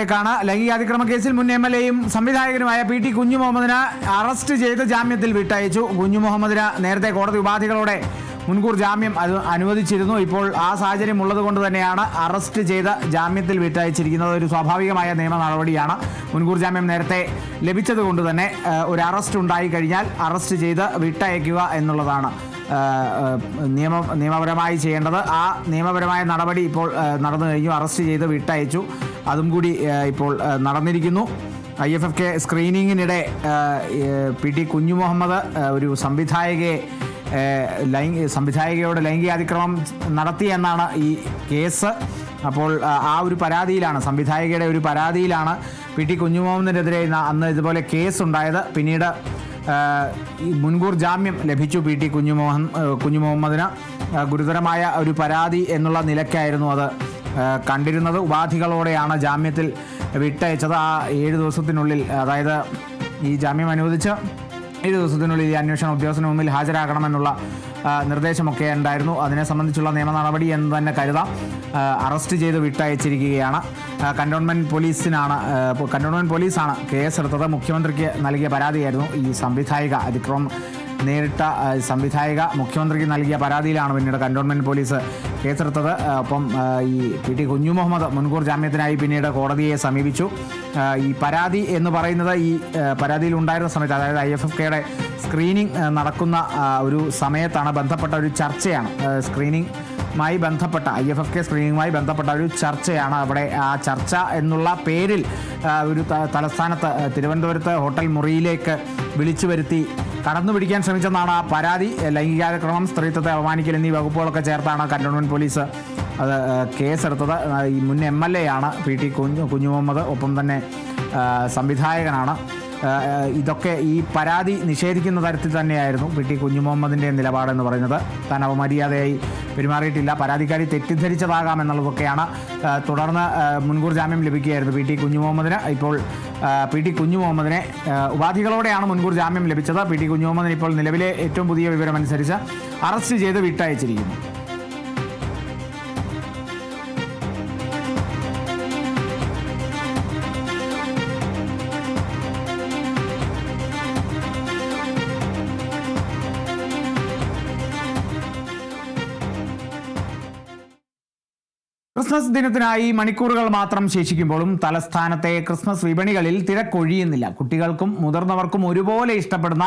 വാർത്തയിലേക്കാണ്. ലൈംഗികാതിക്രമ കേസിൽ മുൻ എംഎൽഎയും സംവിധായകനുമായ പി.ടി. കുഞ്ഞു മുഹമ്മദിനെ അറസ്റ്റ് ചെയ്ത് ജാമ്യത്തിൽ വിട്ടയച്ചു. കുഞ്ഞു മുഹമ്മദിന് നേരത്തെ കോടതി ഉപാധികളോടെ മുൻകൂർ ജാമ്യം അനുവദിച്ചിരുന്നു. ഇപ്പോൾ ആ സാഹചര്യം ഉള്ളതുകൊണ്ട് തന്നെയാണ് അറസ്റ്റ് ചെയ്ത് ജാമ്യത്തിൽ വിട്ടയച്ചിരിക്കുന്നത്. ഒരു സ്വാഭാവികമായ നിയമ നടപടിയാണ്. മുൻകൂർ ജാമ്യം നേരത്തെ ലഭിച്ചതുകൊണ്ട് തന്നെ ഒരു അറസ്റ്റ് ഉണ്ടായി കഴിഞ്ഞാൽ അറസ്റ്റ് ചെയ്ത് വിട്ടയക്കുക എന്നുള്ളതാണ് നിയമപരമായി ചെയ്യേണ്ടത്. ആ നിയമപരമായ നടപടി ഇപ്പോൾ നടന്നു കഴിഞ്ഞു. അറസ്റ്റ് ചെയ്ത് വിട്ടയച്ചു. അതും കൂടി ഇപ്പോൾ നടന്നിരിക്കുന്നു. IFFK സ്ക്രീനിങ്ങിനിടെ PT. കുഞ്ഞു മുഹമ്മദ് ഒരു സംവിധായകയോട് ലൈംഗികാതിക്രമം നടത്തിയെന്നാണ് ഈ കേസ്. അപ്പോൾ ആ ഒരു പരാതിയിലാണ്, സംവിധായകയുടെ ഒരു പരാതിയിലാണ് പി.ടി. കുഞ്ഞു മുഹമ്മദിനെതിരെ അന്ന് ഇതുപോലെ കേസ് ഉണ്ടായത്. പിന്നീട് മുൻകൂർ ജാമ്യം ലഭിച്ചു പി.ടി. കുഞ്ഞു മുഹമ്മദിന്. ഗുരുതരമായ ഒരു പരാതി എന്നുള്ള നിലയ്ക്കായിരുന്നു അത് കണ്ടിരുന്നത്. ഉപാധികളോടെയാണ് ജാമ്യത്തിൽ വിട്ടയച്ചത്. ആ 7 ദിവസത്തിനുള്ളിൽ, അതായത് ഈ ജാമ്യം അനുവദിച്ച് 7 ദിവസത്തിനുള്ളിൽ ഈ അന്വേഷണ ഉദ്യോഗസ്ഥന് മുമ്പിൽ ഹാജരാക്കണമെന്നുള്ള നിർദ്ദേശമൊക്കെ ഉണ്ടായിരുന്നു. അതിനെ സംബന്ധിച്ചുള്ള നിയമ നടപടി എന്ന് തന്നെ കരുതാം. അറസ്റ്റ് ചെയ്ത് വിട്ടയച്ചിരിക്കുകയാണ്. കന്റോൺമെൻറ്റ് പോലീസാണ് കേസെടുത്തത്. മുഖ്യമന്ത്രിക്ക് നൽകിയ പരാതിയായിരുന്നു ഈ അതിക്രമം നേരിട്ട സംവിധായിക മുഖ്യമന്ത്രിക്ക് നൽകിയ പരാതിയിലാണ് പിന്നീട് കന്റോൺമെൻറ്റ് പോലീസ് കേസെടുത്തത്. ഒപ്പം ഈ പി.ടി. കുഞ്ഞു മുഹമ്മദ് മുൻകൂർ ജാമ്യത്തിനായി പിന്നീട് കോടതിയെ സമീപിച്ചു. ഈ പരാതി എന്ന് പറയുന്നത് ഈ പരാതിയിൽ ഉണ്ടായിരുന്ന സമയത്ത്, അതായത് IFFKയുടെ സ്ക്രീനിങ് നടക്കുന്ന ഒരു സമയത്താണ്, ബന്ധപ്പെട്ട ഒരു ചർച്ചയാണ്. IFFK സ്ക്രീനിങ്ങുമായി ബന്ധപ്പെട്ട ഒരു ചർച്ചയാണ്. അവിടെ ആ ചർച്ച എന്നുള്ള പേരിൽ ഒരു തലസ്ഥാനത്ത് തിരുവനന്തപുരത്ത് ഹോട്ടൽ മുറിയിലേക്ക് വിളിച്ചു വരുത്തി കടന്നു പിടിക്കാൻ ശ്രമിച്ചെന്നാണ് ആ പരാതി. ലൈംഗികാതിക്രമം, സ്ത്രീത്വത്തെ അപമാനിക്കൽ എന്നീ വകുപ്പുകളൊക്കെ ചേർത്താണ് കന്റോൺമെൻറ്റ് പോലീസ് അത് കേസെടുത്തത്. ഈ മുൻ MLA ആണ് പി.ടി. കുഞ്ഞു മുഹമ്മദ്. ഒപ്പം തന്നെ സംവിധായകനാണ്. ഇതൊക്കെ ഈ പരാതി നിഷേധിക്കുന്ന തരത്തിൽ തന്നെയായിരുന്നു പി.ടി. കുഞ്ഞു മുഹമ്മദിൻ്റെ നിലപാടെന്ന് പറയുന്നത്. താൻ അപമര്യാദയായി പെരുമാറിയിട്ടില്ല, പരാതിക്കാരി തെറ്റിദ്ധരിച്ചതാകാം എന്നുള്ളതൊക്കെയാണ്. തുടർന്ന് മുൻകൂർ ജാമ്യം ലഭിക്കുകയായിരുന്നു പി.ടി. കുഞ്ഞു മുഹമ്മദിന്. ഇപ്പോൾ പി.ടി. കുഞ്ഞു മുഹമ്മദിനെ ഉപാധികളോടെയാണ് മുൻകൂർ ജാമ്യം ലഭിച്ചത്. പി.ടി. കുഞ്ഞു മുഹമ്മദിന് ഇപ്പോൾ നിലവിലെ ഏറ്റവും പുതിയ വിവരമനുസരിച്ച് അറസ്റ്റ് ചെയ്ത് വിട്ടയച്ചിരിക്കുന്നു. ക്രിസ്മസ് ദിനത്തിനായി മണിക്കൂറുകൾ മാത്രം ശേഷിക്കുമ്പോഴും തലസ്ഥാനത്തെ ക്രിസ്മസ് വിപണികളിൽ തിരക്കൊഴിയുന്നില്ല. കുട്ടികൾക്കും മുതിർന്നവർക്കും ഒരുപോലെ ഇഷ്ടപ്പെടുന്ന